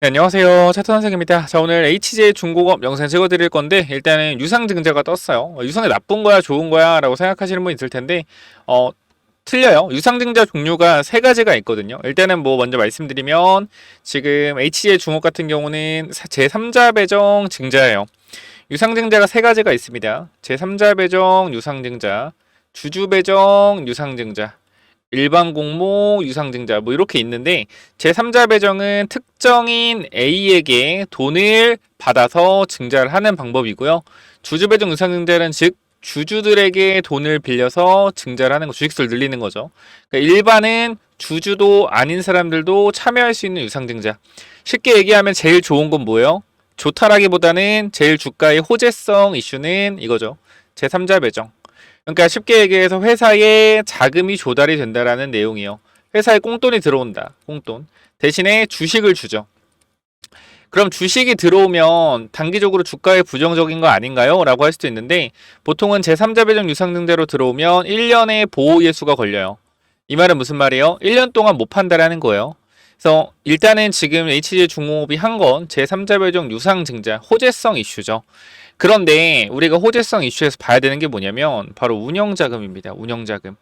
네, 안녕하세요. 차트 선생입니다. 자, 오늘 HJ 중공업 영상 찍어드릴 건데, 일단은 유상증자가 떴어요. 유상이 나쁜 거야, 좋은 거야? 라고 생각하시는 분 있을 텐데, 틀려요. 유상증자 종류가 세 가지가 있거든요. 일단은 뭐 먼저 말씀드리면, 지금 HJ 중공업 같은 경우는 제3자 배정 증자예요. 유상증자가 세 가지가 있습니다. 제3자 배정 유상증자, 주주 배정 유상증자, 일반 공모 유상증자 뭐 이렇게 있는데 제3자 배정은 특정인 A에게 돈을 받아서 증자를 하는 방법이고요. 주주 배정 유상증자는 즉 주주들에게 돈을 빌려서 증자를 하는 거, 주식수를 늘리는 거죠. 그러니까 일반은 주주도 아닌 사람들도 참여할 수 있는 유상증자. 쉽게 얘기하면 제일 좋은 건 뭐예요? 좋다라기보다는 제일 주가의 호재성 이슈는 이거죠. 제3자 배정. 그러니까 쉽게 얘기해서 회사에 자금이 조달이 된다라는 내용이요. 회사에 꽁돈이 들어온다. 꽁돈. 대신에 주식을 주죠. 그럼 주식이 들어오면 단기적으로 주가에 부정적인 거 아닌가요? 라고 할 수도 있는데 보통은 제3자 배정 유상증자로 들어오면 1년의 보호 예수가 걸려요. 이 말은 무슨 말이에요? 1년 동안 못 판다라는 거예요. 그래서 일단은 지금 HJ 중공업이 한 건 제3자 배정 유상증자 호재성 이슈죠. 그런데 우리가 호재성 이슈에서 봐야 되는 게 뭐냐면 바로 운영자금입니다. 운영자금.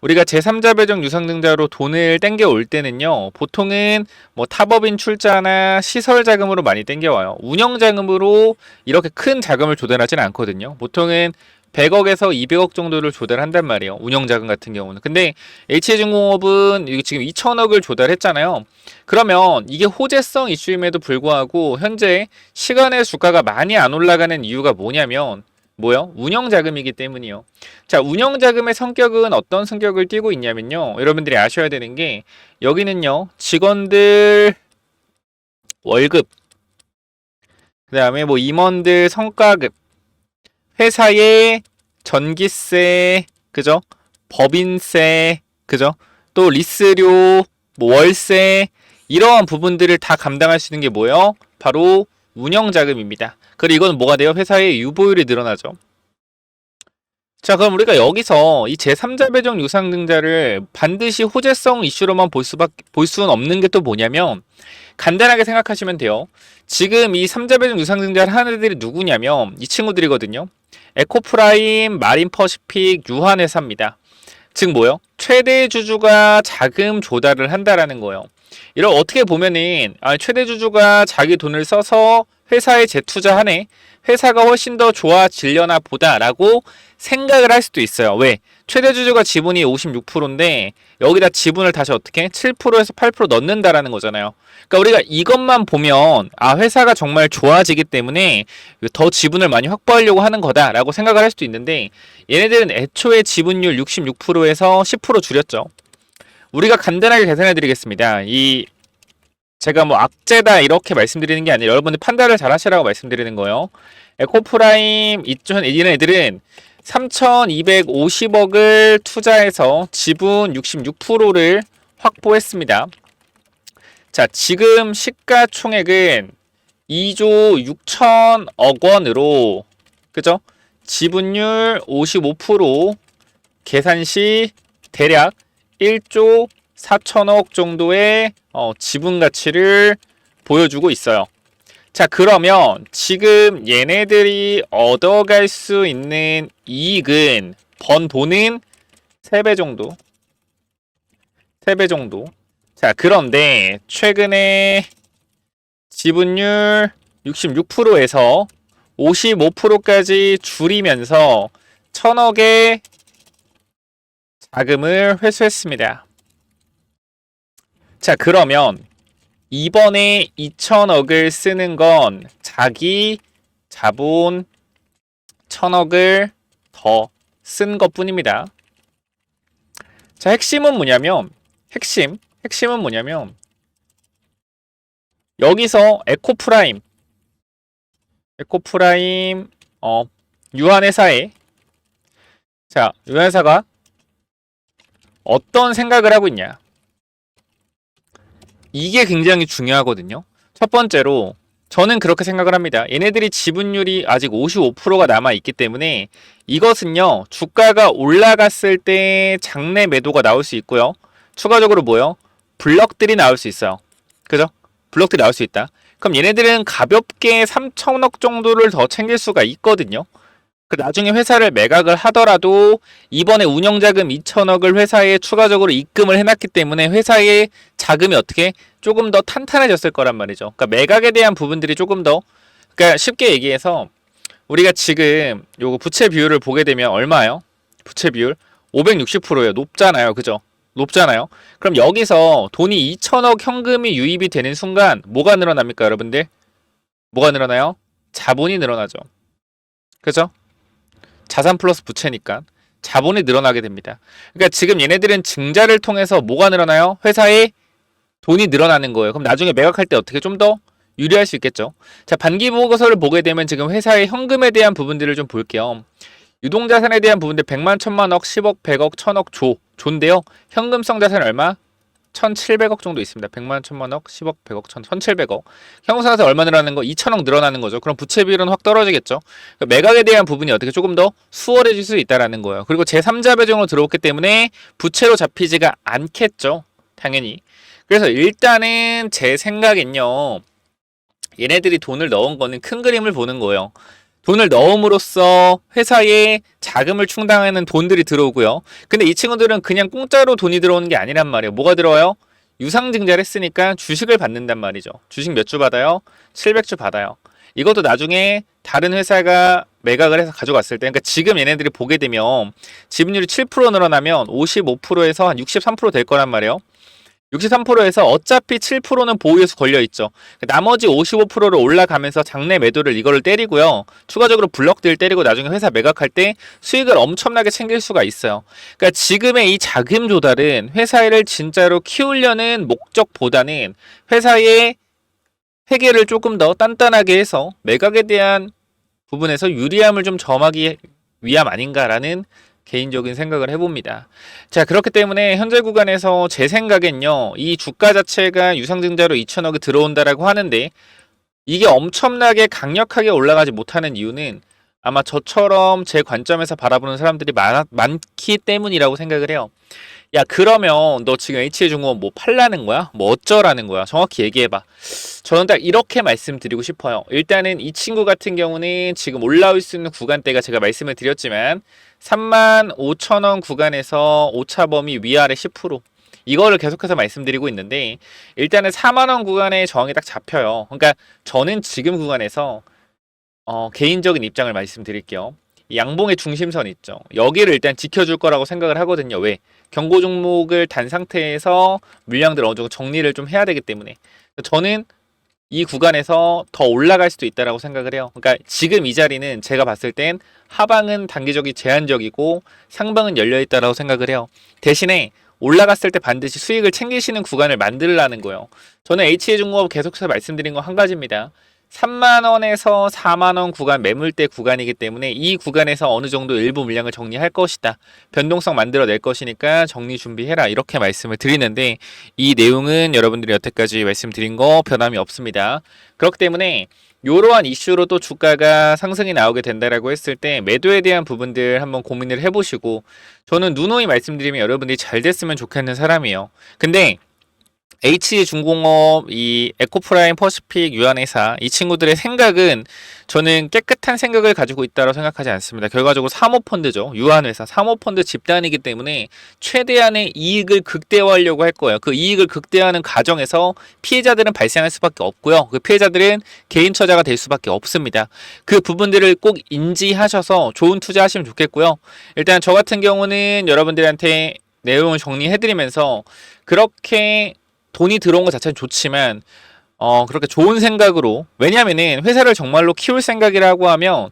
우리가 제3자 배정 유상증자로 돈을 땡겨올 때는요. 보통은 뭐 타법인 출자나 시설 자금으로 많이 땡겨와요. 운영자금으로 이렇게 큰 자금을 조달하진 않거든요. 보통은 100억에서 200억 정도를 조달한단 말이에요. 운영자금 같은 경우는. 근데 HJ중공업은 지금 2천억을 조달했잖아요. 그러면 이게 호재성 이슈임에도 불구하고 현재 시간의 주가가 많이 안 올라가는 이유가 뭐냐면 뭐요? 운영자금이기 때문이요. 자, 운영자금의 성격은 어떤 성격을 띠고 있냐면요. 여러분들이 아셔야 되는 게 여기는요. 직원들 월급, 그 다음에 뭐 임원들 성과급, 회사의 전기세, 그죠? 법인세, 그죠? 또 리스료, 뭐 월세, 이러한 부분들을 다 감당할 수 있는 게 뭐예요? 바로 운영자금입니다. 그리고 이건 뭐가 돼요? 회사의 유보율이 늘어나죠. 자, 그럼 우리가 여기서 이 제3자 배정 유상증자를 반드시 호재성 이슈로만 볼 수는 없는 게 또 뭐냐면 간단하게 생각하시면 돼요. 지금 이 3자 배정 유상증자를 하는 애들이 누구냐면 이 친구들이거든요. 에코프라임, 마린퍼시픽, 유한회사입니다. 즉 뭐요? 최대 주주가 자금 조달을 한다라는 거예요. 이런 어떻게 보면은 최대 주주가 자기 돈을 써서 회사에 재투자하네. 회사가 훨씬 더 좋아지려나 보다라고 생각을 할 수도 있어요. 왜? 최대 주주가 지분이 56%인데 여기다 지분을 다시 어떻게 7%에서 8% 넣는다라는 거잖아요. 그러니까 우리가 이것만 보면 회사가 정말 좋아지기 때문에 더 지분을 많이 확보하려고 하는 거다라고 생각을 할 수도 있는데 얘네들은 애초에 지분율 66%에서 10% 줄였죠. 우리가 간단하게 계산해 드리겠습니다. 제가 뭐 악재다 이렇게 말씀드리는 게 아니라 여러분들 판단을 잘 하시라고 말씀드리는 거예요. 에코프라임 이런 애들은 3,250억을 투자해서 지분 66%를 확보했습니다. 자, 지금 시가총액은 2조 6천억 원으로 그죠? 지분율 55% 계산 시 대략 1조 4천억 정도의 지분 가치를 보여주고 있어요. 자, 그러면 지금 얘네들이 얻어갈 수 있는 이익은 번 돈은 3배 정도. 3배 정도. 자, 그런데 최근에 지분율 66%에서 55%까지 줄이면서 1,000억의 자금을 회수했습니다. 자, 그러면 이번에 2천억을 쓰는 건 자기 자본 1,000억을 더 쓴 것 뿐입니다. 자, 핵심은 뭐냐면 여기서 에코프라임 유한회사에 유한회사가 어떤 생각을 하고 있냐? 이게 굉장히 중요하거든요. 첫 번째로 저는 그렇게 생각을 합니다. 얘네들이 지분율이 아직 55%가 남아있기 때문에 이것은요. 주가가 올라갔을 때 장내 매도가 나올 수 있고요. 추가적으로 뭐요? 블럭들이 나올 수 있어요. 그죠? 블럭들이 나올 수 있다. 그럼 얘네들은 가볍게 3천억 정도를 더 챙길 수가 있거든요. 그 나중에 회사를 매각을 하더라도 이번에 운영자금 2천억을 회사에 추가적으로 입금을 해놨기 때문에 회사의 자금이 어떻게 조금 더 탄탄해졌을 거란 말이죠. 그러니까 매각에 대한 부분들이 조금 더, 그러니까 쉽게 얘기해서 우리가 지금 요거 부채 비율을 보게 되면 얼마예요? 부채 비율 560%예요. 높잖아요. 그죠? 높잖아요. 그럼 여기서 돈이 2천억 현금이 유입이 되는 순간 뭐가 늘어납니까, 여러분들? 뭐가 늘어나요? 자본이 늘어나죠. 그죠? 자산 플러스 부채니까 자본이 늘어나게 됩니다. 그러니까 지금 얘네들은 증자를 통해서 뭐가 늘어나요? 회사에 돈이 늘어나는 거예요. 그럼 나중에 매각할 때 어떻게 좀 더 유리할 수 있겠죠. 자, 반기 보고서를 보게 되면 지금 회사의 현금에 대한 부분들을 좀 볼게요. 유동자산에 대한 부분들 100만, 1000만억, 10억, 100억, 1000억, 조인데요. 현금성 자산 얼마? 1700억 정도 있습니다. 100만, 1000만억, 10억, 100억, 1700억. 현금성 자산 얼마 늘어나는 거? 2000억 늘어나는 거죠. 그럼 부채 비율은 확 떨어지겠죠. 그러니까 매각에 대한 부분이 어떻게 조금 더 수월해질 수 있다라는 거예요. 그리고 제3자 배정으로 들어왔기 때문에 부채로 잡히지가 않겠죠. 당연히. 그래서 일단은 제 생각엔요. 얘네들이 돈을 넣은 거는 큰 그림을 보는 거예요. 돈을 넣음으로써 회사에 자금을 충당하는 돈들이 들어오고요. 근데 이 친구들은 그냥 공짜로 돈이 들어오는 게 아니란 말이에요. 뭐가 들어와요? 유상증자를 했으니까 주식을 받는단 말이죠. 주식 몇 주 받아요? 700주 받아요. 이것도 나중에 다른 회사가 매각을 해서 가져갔을 때, 그러니까 지금 얘네들이 보게 되면 지분율이 7% 늘어나면 55%에서 한 63%될 거란 말이에요. 63%에서 어차피 7%는 보유에서 걸려있죠. 나머지 55%를 올라가면서 장내 매도를 이거를 때리고요. 추가적으로 블럭들 때리고 나중에 회사 매각할 때 수익을 엄청나게 챙길 수가 있어요. 그러니까 지금의 이 자금 조달은 회사를 진짜로 키우려는 목적보다는 회사의 회계를 조금 더 단단하게 해서 매각에 대한 부분에서 유리함을 좀 점하기 위함 아닌가라는 개인적인 생각을 해봅니다. 자, 그렇기 때문에 현재 구간에서 제 생각엔요, 이 주가 자체가 유상증자로 2천억이 들어온다라고 하는데 이게 엄청나게 강력하게 올라가지 못하는 이유는 아마 저처럼 제 관점에서 바라보는 사람들이 많기 때문이라고 생각을 해요. 야, 그러면 너 지금 HJ중공업 뭐 팔라는 거야? 뭐 어쩌라는 거야? 정확히 얘기해봐. 저는 딱 이렇게 말씀드리고 싶어요. 일단은 이 친구 같은 경우는 지금 올라올 수 있는 구간대가 제가 말씀을 드렸지만 35,000원 구간에서 오차 범위 위아래 10%, 이거를 계속해서 말씀드리고 있는데 일단은 4만원 구간에 저항이 딱 잡혀요. 그러니까 저는 지금 구간에서 개인적인 입장을 말씀드릴게요. 양봉의 중심선 있죠. 여기를 일단 지켜줄 거라고 생각을 하거든요. 왜? 경고 종목을 단 상태에서 물량들 어느 정도 정리를 좀 해야 되기 때문에 저는 이 구간에서 더 올라갈 수도 있다라고 생각을 해요. 그러니까 지금 이 자리는 제가 봤을 땐 하방은 단기적이 제한적이고 상방은 열려 있다라고 생각을 해요. 대신에 올라갔을 때 반드시 수익을 챙기시는 구간을 만들라는 거예요. 저는 HJ중공업 계속해서 말씀드린 거 한 가지입니다. 3만원에서 4만원 구간 매물대 구간이기 때문에 이 구간에서 어느 정도 일부 물량을 정리할 것이다. 변동성 만들어낼 것이니까 정리 준비해라. 이렇게 말씀을 드리는데 이 내용은 여러분들이 여태까지 말씀드린 거 변함이 없습니다. 그렇기 때문에 이러한 이슈로 또 주가가 상승이 나오게 된다라고 했을 때 매도에 대한 부분들 한번 고민을 해보시고 저는 누누이 말씀드리면 여러분들이 잘 됐으면 좋겠는 사람이에요. 근데 H중공업, 이 에코프라임, 퍼시픽, 유한회사 이 친구들의 생각은 저는 깨끗한 생각을 가지고 있다고 생각하지 않습니다. 결과적으로 사모펀드죠. 유한회사, 사모펀드 집단이기 때문에 최대한의 이익을 극대화하려고 할 거예요. 그 이익을 극대화하는 과정에서 피해자들은 발생할 수밖에 없고요. 그 피해자들은 개인 처자가 될 수밖에 없습니다. 그 부분들을 꼭 인지하셔서 좋은 투자하시면 좋겠고요. 일단 저 같은 경우는 여러분들한테 내용을 정리해드리면서 그렇게 돈이 들어온 것 자체는 좋지만 그렇게 좋은 생각으로, 왜냐면은 회사를 정말로 키울 생각이라고 하면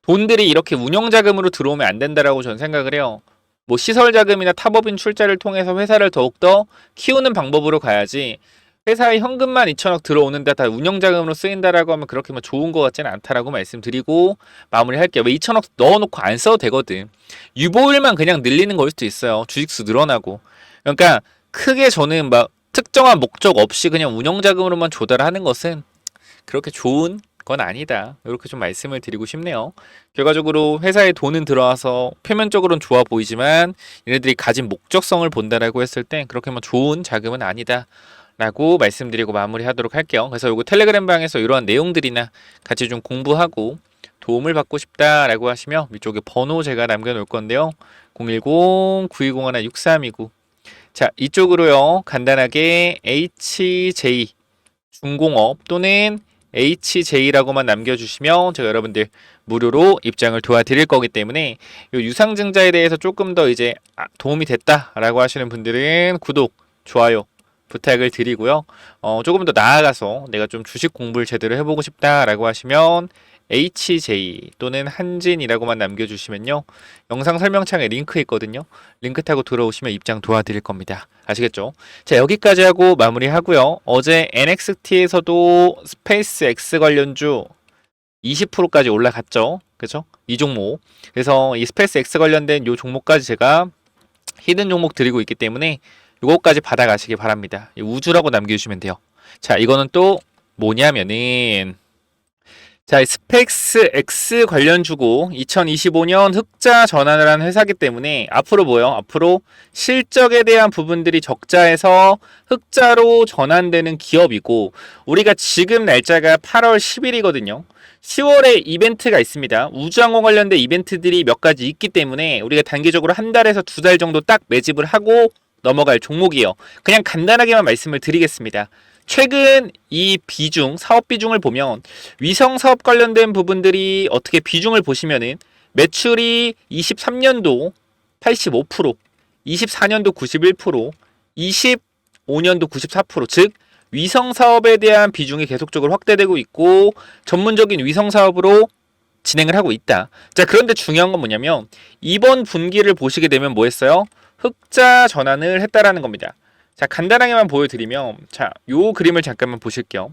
돈들이 이렇게 운영자금으로 들어오면 안 된다라고 저는 생각을 해요. 뭐 시설자금이나 타법인 출자를 통해서 회사를 더욱더 키우는 방법으로 가야지 회사에 현금만 2천억 들어오는데 다 운영자금으로 쓰인다라고 하면 그렇게 뭐 좋은 것 같지는 않다라고 말씀드리고 마무리할게요. 왜 2천억 넣어놓고 안 써도 되거든. 유보율만 그냥 늘리는 걸 수도 있어요. 주식수 늘어나고. 그러니까 크게 저는 막 특정한 목적 없이 그냥 운영자금으로만 조달하는 것은 그렇게 좋은 건 아니다. 이렇게 좀 말씀을 드리고 싶네요. 결과적으로 회사에 돈은 들어와서 표면적으로는 좋아 보이지만 얘네들이 가진 목적성을 본다라고 했을 때 그렇게 뭐 좋은 자금은 아니다 라고 말씀드리고 마무리하도록 할게요. 그래서 요거 텔레그램 방에서 이러한 내용들이나 같이 좀 공부하고 도움을 받고 싶다라고 하시면 위쪽에 번호 제가 남겨놓을 건데요. 010-9201-6329. 자, 이쪽으로요. 간단하게 HJ 중공업 또는 HJ라고만 남겨주시면 제가 여러분들 무료로 입장을 도와드릴 거기 때문에 이 유상증자에 대해서 조금 더 이제 도움이 됐다라고 하시는 분들은 구독, 좋아요 부탁을 드리고요. 조금 더 나아가서 내가 좀 주식 공부를 제대로 해보고 싶다라고 하시면 HJ 또는 한진이라고만 남겨주시면요. 영상 설명창에 링크 있거든요. 링크 타고 들어오시면 입장 도와드릴 겁니다. 아시겠죠? 자, 여기까지 하고 마무리하고요. 어제 NXT에서도 스페이스 X 관련주 20%까지 올라갔죠. 그죠? 이 종목. 그래서 이 스페이스 X 관련된 이 종목까지 제가 히든 종목 드리고 있기 때문에 이거까지 받아가시기 바랍니다. 우주라고 남겨주시면 돼요. 자, 이거는 또 뭐냐면은 자, 스펙스 X 관련주고 2025년 흑자 전환을 한 회사기 때문에 앞으로 뭐요? 앞으로 실적에 대한 부분들이 적자에서 흑자로 전환되는 기업이고 우리가 지금 날짜가 8월 10일이거든요. 10월에 이벤트가 있습니다. 우주항공 관련된 이벤트들이 몇 가지 있기 때문에 우리가 단기적으로 한 달에서 두 달 정도 딱 매집을 하고 넘어갈 종목이에요. 그냥 간단하게만 말씀을 드리겠습니다. 최근 이 비중, 사업 비중을 보면 위성 사업 관련된 부분들이 어떻게 비중을 보시면은 매출이 23년도 85%, 24년도 91%, 25년도 94%, 즉 위성 사업에 대한 비중이 계속적으로 확대되고 있고 전문적인 위성 사업으로 진행을 하고 있다. 자, 그런데 중요한 건 뭐냐면 이번 분기를 보시게 되면 뭐 했어요? 흑자 전환을 했다라는 겁니다. 자, 간단하게만 보여드리면 자, 요 그림을 잠깐만 보실게요.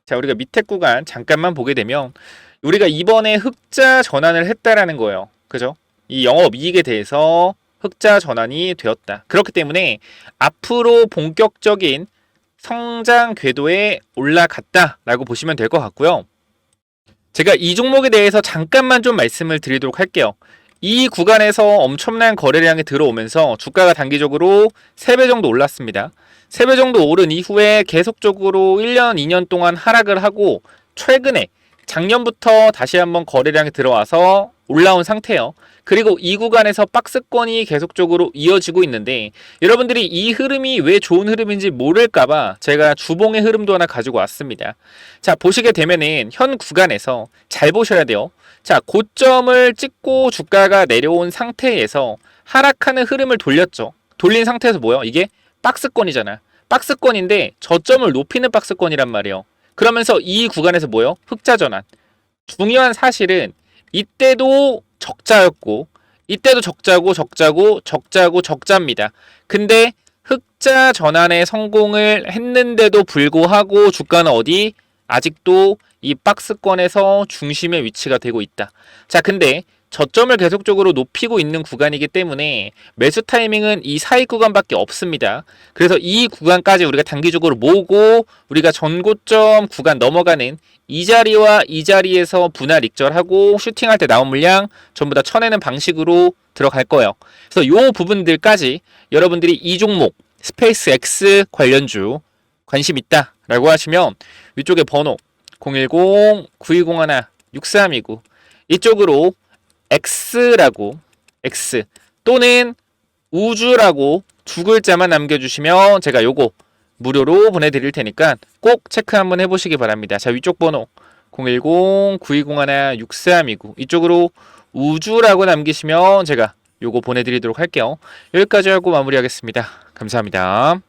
자, 우리가 밑에 구간 잠깐만 보게 되면 우리가 이번에 흑자 전환을 했다라는 거예요. 그죠? 이 영업이익에 대해서 흑자 전환이 되었다. 그렇기 때문에 앞으로 본격적인 성장 궤도에 올라갔다라고 보시면 될 것 같고요. 제가 이 종목에 대해서 잠깐만 좀 말씀을 드리도록 할게요. 이 구간에서 엄청난 거래량이 들어오면서 주가가 단기적으로 3배 정도 올랐습니다. 3배 정도 오른 이후에 계속적으로 1년, 2년 동안 하락을 하고 최근에 작년부터 다시 한번 거래량이 들어와서 올라온 상태예요. 그리고 이 구간에서 박스권이 계속적으로 이어지고 있는데 여러분들이 이 흐름이 왜 좋은 흐름인지 모를까봐 제가 주봉의 흐름도 하나 가지고 왔습니다. 자, 보시게 되면은 현 구간에서 잘 보셔야 돼요. 자, 고점을 찍고 주가가 내려온 상태에서 하락하는 흐름을 돌렸죠. 돌린 상태에서 뭐예요? 이게 박스권이잖아. 박스권인데 저점을 높이는 박스권이란 말이에요. 그러면서 이 구간에서 뭐예요? 흑자 전환. 중요한 사실은 이때도 적자였고 이때도 적자고 적자입니다. 근데 흑자 전환에 성공을 했는데도 불구하고 주가는 어디? 아직도 이 박스권에서 중심의 위치가 되고 있다. 자, 근데 저점을 계속적으로 높이고 있는 구간이기 때문에 매수 타이밍은 이 사이 구간밖에 없습니다. 그래서 이 구간까지 우리가 단기적으로 모으고 우리가 전고점 구간 넘어가는 이 자리와 이 자리에서 분할 익절하고 슈팅할 때 나온 물량 전부 다 쳐내는 방식으로 들어갈 거예요. 그래서 이 부분들까지 여러분들이 이 종목 스페이스 X 관련주 관심 있다 라고 하시면 위쪽에 번호 010-9201-6329 이쪽으로 X라고 X 또는 우주라고 두 글자만 남겨주시면 제가 요거 무료로 보내드릴 테니까 꼭 체크 한번 해보시기 바랍니다. 자, 위쪽 번호 010-9201-6329 이쪽으로 우주라고 남기시면 제가 요거 보내드리도록 할게요. 여기까지 하고 마무리하겠습니다. 감사합니다.